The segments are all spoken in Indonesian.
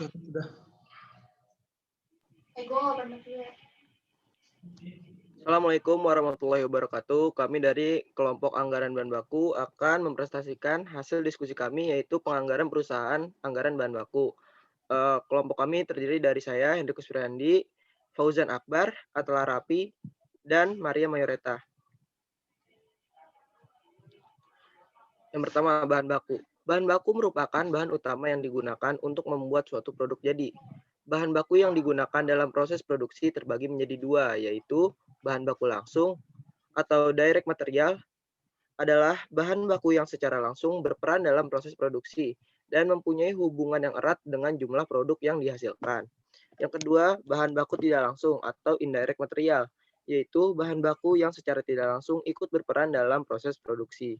Sudah. Assalamualaikum warahmatullahi wabarakatuh. Kami dari kelompok anggaran bahan baku akan mempresentasikan hasil diskusi kami, yaitu penganggaran perusahaan anggaran bahan baku. Kelompok kami terdiri dari saya, Hendrikus Firandi, Fauzan Akbar, Atla Rapi, dan Maria Mayoreta. Yang pertama, bahan baku. Bahan baku merupakan bahan utama yang digunakan untuk membuat suatu produk jadi. Bahan baku yang digunakan dalam proses produksi terbagi menjadi dua, yaitu bahan baku langsung atau direct material adalah bahan baku yang secara langsung berperan dalam proses produksi dan mempunyai hubungan yang erat dengan jumlah produk yang dihasilkan. Yang kedua, bahan baku tidak langsung atau indirect material, yaitu bahan baku yang secara tidak langsung ikut berperan dalam proses produksi.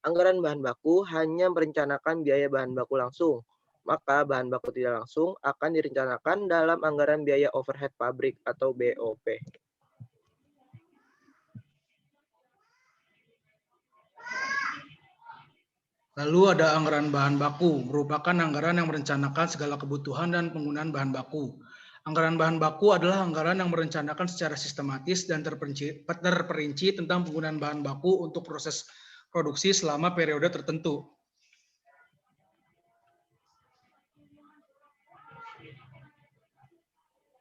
Anggaran bahan baku hanya merencanakan biaya bahan baku langsung, maka bahan baku tidak langsung akan direncanakan dalam anggaran biaya overhead pabrik atau BOP. Lalu ada anggaran bahan baku, merupakan anggaran yang merencanakan segala kebutuhan dan penggunaan bahan baku. Anggaran bahan baku adalah anggaran yang merencanakan secara sistematis dan terperinci tentang penggunaan bahan baku untuk proses produksi selama periode tertentu.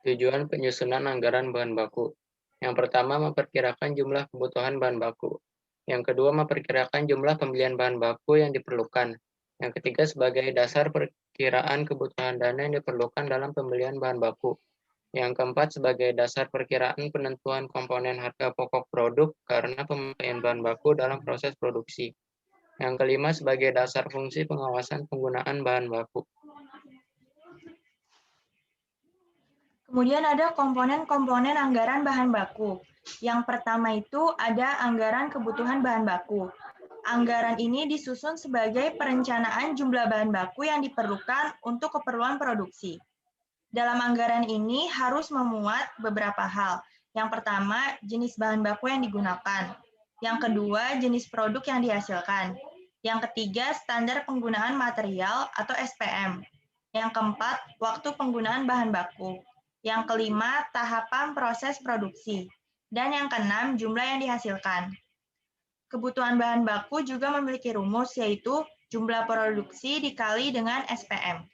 Tujuan penyusunan anggaran bahan baku. Yang pertama, memperkirakan jumlah kebutuhan bahan baku. Yang kedua, memperkirakan jumlah pembelian bahan baku yang diperlukan. Yang ketiga, sebagai dasar perkiraan kebutuhan dana yang diperlukan dalam pembelian bahan baku. Yang keempat, sebagai dasar perkiraan penentuan komponen harga pokok produk karena pemakaian bahan baku dalam proses produksi. Yang kelima, sebagai dasar fungsi pengawasan penggunaan bahan baku. Kemudian ada komponen-komponen anggaran bahan baku. Yang pertama itu ada anggaran kebutuhan bahan baku. Anggaran ini disusun sebagai perencanaan jumlah bahan baku yang diperlukan untuk keperluan produksi. Dalam anggaran ini harus memuat beberapa hal. Yang pertama, jenis bahan baku yang digunakan. Yang kedua, jenis produk yang dihasilkan. Yang ketiga, standar penggunaan material atau SPM. Yang keempat, waktu penggunaan bahan baku. Yang kelima, tahapan proses produksi. Dan yang keenam, jumlah yang dihasilkan. Kebutuhan bahan baku juga memiliki rumus, yaitu jumlah produksi dikali dengan SPM.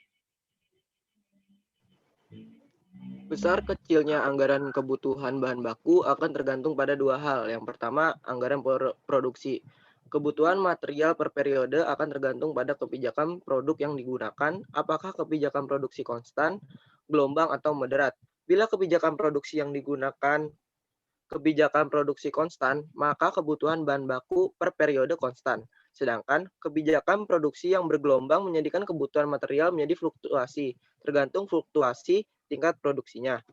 Besar kecilnya anggaran kebutuhan bahan baku akan tergantung pada dua hal. Yang pertama, anggaran produksi. Kebutuhan material per periode akan tergantung pada kebijakan produk yang digunakan, apakah kebijakan produksi konstan, gelombang, atau moderat. Bila kebijakan produksi yang digunakan kebijakan produksi konstan, maka kebutuhan bahan baku per periode konstan. Sedangkan kebijakan produksi yang bergelombang menjadikan kebutuhan material menjadi fluktuasi, tergantung fluktuasi tingkat produksinya.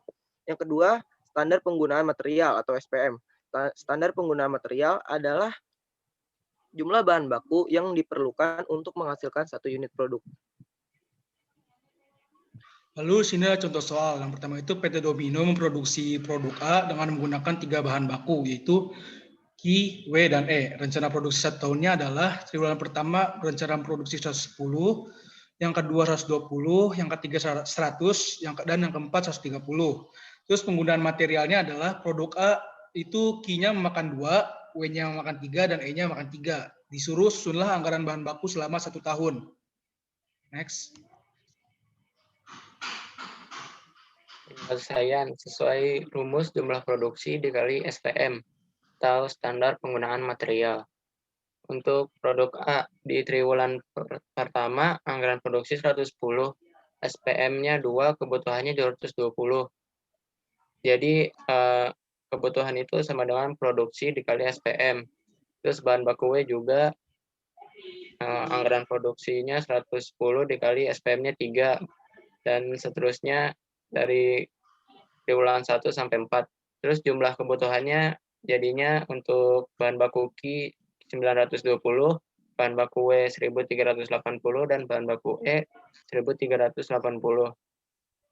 Yang kedua, standar penggunaan material atau SPM. Standar penggunaan material adalah jumlah bahan baku yang diperlukan untuk menghasilkan satu unit produk. Lalu sini ada contoh soal. Yang pertama itu PT Domino memproduksi produk A dengan menggunakan 3 bahan baku, yaitu Q, W, dan E. Rencana produksi 1 tahunnya adalah triwulan pertama rencana produksi 110, yang kedua 120, yang ketiga 100, dan yang keempat 130. Terus penggunaan materialnya adalah produk A itu Q-nya memakan 2, W-nya memakan 3, dan E-nya memakan 3. Disuruh susunlah anggaran bahan baku selama 1 tahun. Next. Penyelesaian sesuai rumus jumlah produksi dikali SPM atau standar penggunaan material. Untuk produk A di triwulan pertama anggaran produksi 110, SPM-nya 2, kebutuhannya 220. Jadi kebutuhan itu sama dengan produksi dikali SPM. Terus bahan baku W juga anggaran produksinya 110 dikali SPM-nya 3 dan seterusnya dari triwulan 1 sampai 4. Terus jumlah kebutuhannya jadinya untuk bahan baku Q 920, bahan baku W 1380, dan bahan baku E 1380.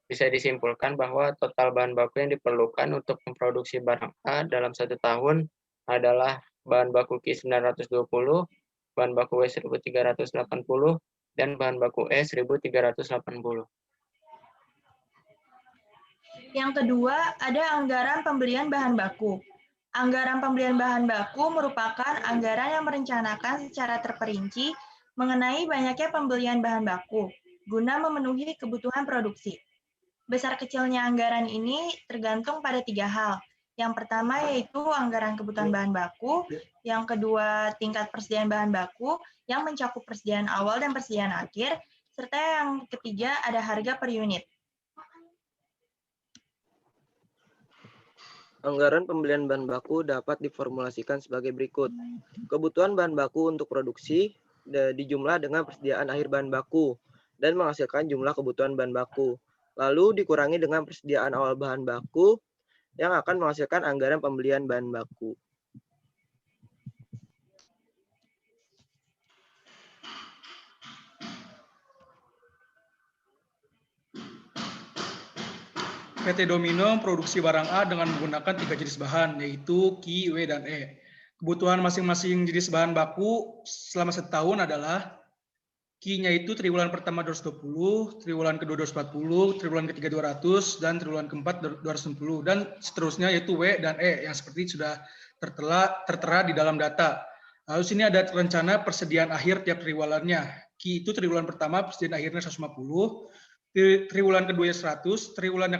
Bisa disimpulkan bahwa total bahan baku yang diperlukan untuk memproduksi barang A dalam 1 tahun adalah bahan baku Q 920, bahan baku W 1380, dan bahan baku E 1380. Yang kedua, ada anggaran pembelian bahan baku. Anggaran pembelian bahan baku merupakan anggaran yang merencanakan secara terperinci mengenai banyaknya pembelian bahan baku guna memenuhi kebutuhan produksi. Besar kecilnya anggaran ini tergantung pada 3 hal. Yang pertama yaitu anggaran kebutuhan bahan baku, yang kedua tingkat persediaan bahan baku yang mencakup persediaan awal dan persediaan akhir, serta yang ketiga ada harga per unit. Anggaran pembelian bahan baku dapat diformulasikan sebagai berikut. Kebutuhan bahan baku untuk produksi dijumlah dengan persediaan akhir bahan baku dan menghasilkan jumlah kebutuhan bahan baku. Lalu dikurangi dengan persediaan awal bahan baku yang akan menghasilkan anggaran pembelian bahan baku. PT Domino memproduksi barang A dengan menggunakan 3 jenis bahan, yaitu Ki, W, dan E. Kebutuhan masing-masing jenis bahan baku selama setahun adalah Ki-nya itu triwulan pertama 220, triwulan kedua 240, triwulan ketiga 200, dan triwulan keempat 260, dan seterusnya yaitu W dan E yang seperti sudah tertera di dalam data. Lalu sini ada rencana persediaan akhir tiap triwulannya. Ki itu triwulan pertama persediaan akhirnya 150, triwulan keduanya 100, triwulan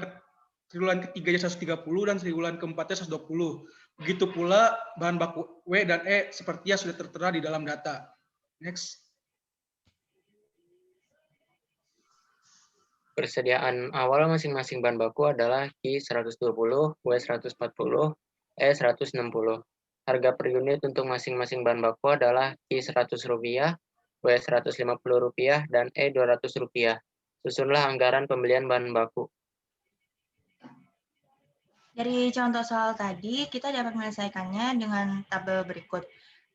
ketiganya 130, dan triwulan keempatnya 120. Begitu pula bahan baku W dan E seperti yang sudah tertera di dalam data. Next. Persediaan awal masing-masing bahan baku adalah Ki 120, W 140, E 160. Harga per unit untuk masing-masing bahan baku adalah Ki Rp100, W Rp150, dan E Rp200. Susunlah anggaran pembelian bahan baku. Dari contoh soal tadi, kita dapat menyelesaikannya dengan tabel berikut.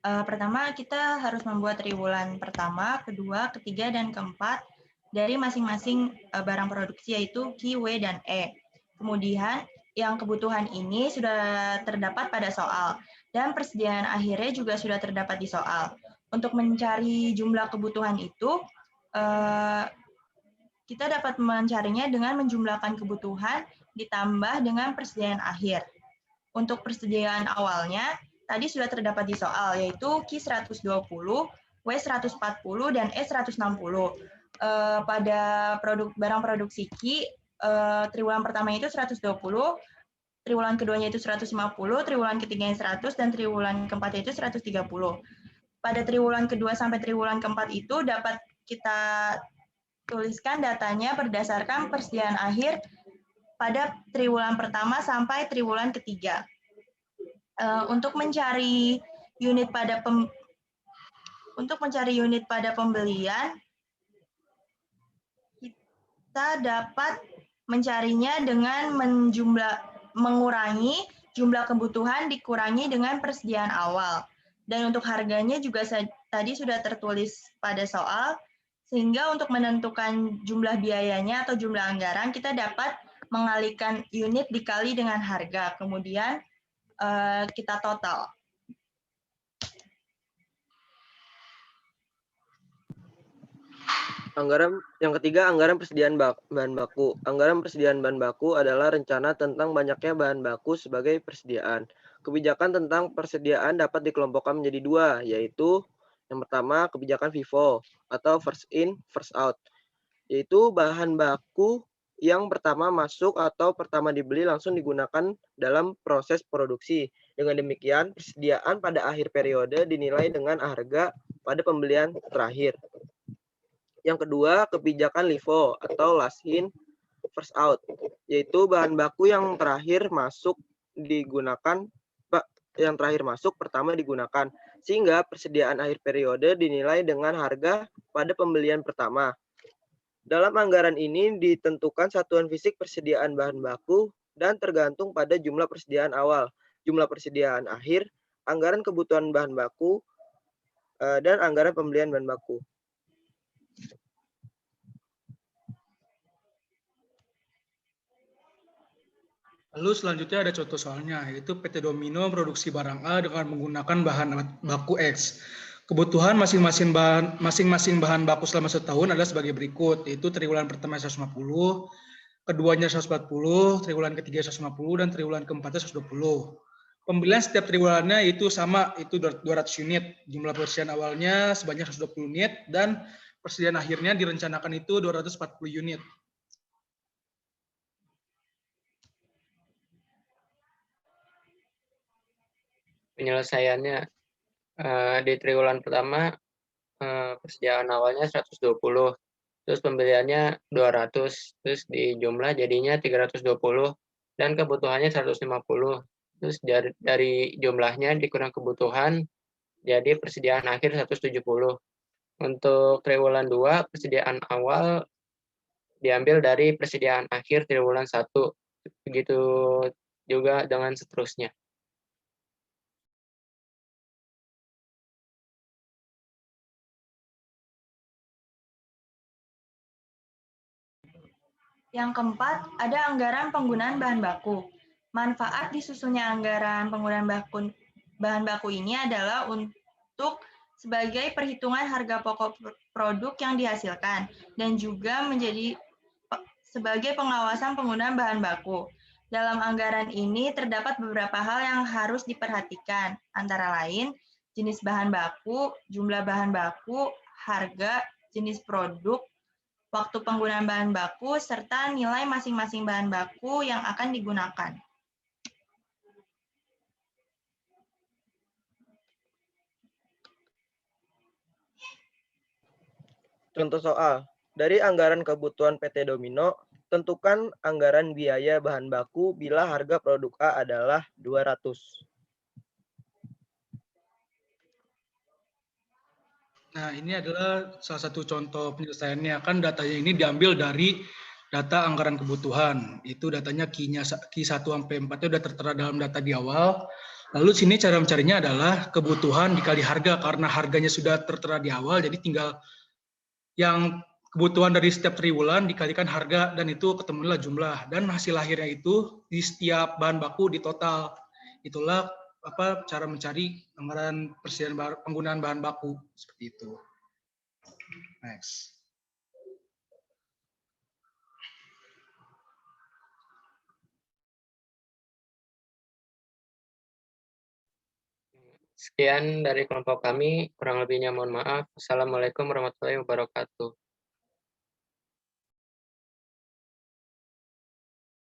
Pertama, kita harus membuat triwulan pertama, kedua, ketiga, dan keempat dari masing-masing barang produksi, yaitu Ki, W, dan E. Kemudian, yang kebutuhan ini sudah terdapat pada soal, dan persediaan akhirnya juga sudah terdapat di soal. Untuk mencari jumlah kebutuhan itu, kita dapat mencarinya dengan menjumlahkan kebutuhan ditambah dengan persediaan akhir. Untuk persediaan awalnya, tadi sudah terdapat di soal, yaitu Ki 120, W 140, dan E 160. Pada barang produksi Ki, triwulan pertama itu 120, triwulan keduanya itu 150, triwulan ketiganya 100, dan triwulan keempatnya itu 130. Pada triwulan kedua sampai triwulan keempat itu dapat kita tuliskan datanya berdasarkan persediaan akhir pada triwulan pertama sampai triwulan ketiga. Untuk mencari unit pada pembelian, kita dapat mencarinya dengan mengurangi jumlah kebutuhan dikurangi dengan persediaan awal. Dan untuk harganya juga tadi sudah tertulis pada soal, sehingga untuk menentukan jumlah biayanya atau jumlah anggaran, kita dapat mengalihkan unit dikali dengan harga, kemudian kita total. Yang ketiga, anggaran persediaan bahan baku. Anggaran persediaan bahan baku adalah rencana tentang banyaknya bahan baku sebagai persediaan. Kebijakan tentang persediaan dapat dikelompokkan menjadi dua, yaitu yang pertama kebijakan FIFO atau first in, first out, yaitu bahan baku yang pertama masuk atau pertama dibeli langsung digunakan dalam proses produksi. Dengan demikian, persediaan pada akhir periode dinilai dengan harga pada pembelian terakhir. Yang kedua, kebijakan LIFO atau last in, first out, yaitu bahan baku yang terakhir masuk pertama digunakan, sehingga persediaan akhir periode dinilai dengan harga pada pembelian pertama. Dalam anggaran ini ditentukan satuan fisik persediaan bahan baku dan tergantung pada jumlah persediaan awal, jumlah persediaan akhir, anggaran kebutuhan bahan baku, dan anggaran pembelian bahan baku. Lalu selanjutnya ada contoh soalnya, yaitu PT Domino produksi barang A dengan menggunakan bahan baku X. Kebutuhan masing-masing bahan baku selama setahun adalah sebagai berikut, yaitu triwulan pertama 150, keduanya 140, triwulan ketiga 150, dan triwulan keempatnya 120. Pembelian setiap triwulannya itu sama, itu 200 unit. Jumlah persediaan awalnya sebanyak 120 unit, dan persediaan akhirnya direncanakan itu 240 unit. Penyelesaiannya di triwulan pertama persediaan awalnya 120, terus pembeliannya 200, terus di jumlah jadinya 320, dan kebutuhannya 150. Terus dari jumlahnya dikurang kebutuhan, jadi persediaan akhir 170. Untuk triwulan 2, persediaan awal diambil dari persediaan akhir triwulan 1. Begitu juga dengan seterusnya. Yang keempat, ada anggaran penggunaan bahan baku. Manfaat disusunnya anggaran penggunaan bahan baku ini adalah untuk sebagai perhitungan harga pokok produk yang dihasilkan dan juga menjadi sebagai pengawasan penggunaan bahan baku. Dalam anggaran ini terdapat beberapa hal yang harus diperhatikan, antara lain jenis bahan baku, jumlah bahan baku, harga, jenis produk, waktu penggunaan bahan baku, serta nilai masing-masing bahan baku yang akan digunakan. Contoh soal, dari anggaran kebutuhan PT Domino, tentukan anggaran biaya bahan baku bila harga produk A adalah 200. Nah, ini adalah salah satu contoh penyelesaiannya. Kan datanya ini diambil dari data anggaran kebutuhan. Itu datanya Q1 sampai 4-nya udah tertera dalam data di awal. Lalu sini cara mencarinya adalah kebutuhan dikali harga, karena harganya sudah tertera di awal, jadi tinggal yang kebutuhan dari setiap triwulan dikalikan harga, dan itu ketemulah jumlah. Dan hasil akhirnya itu di setiap bahan baku di total. Itulah cara mencari anggaran persediaan penggunaan bahan baku seperti itu. Next. Sekian dari kelompok kami, kurang lebihnya mohon maaf. Assalamualaikum warahmatullahi wabarakatuh.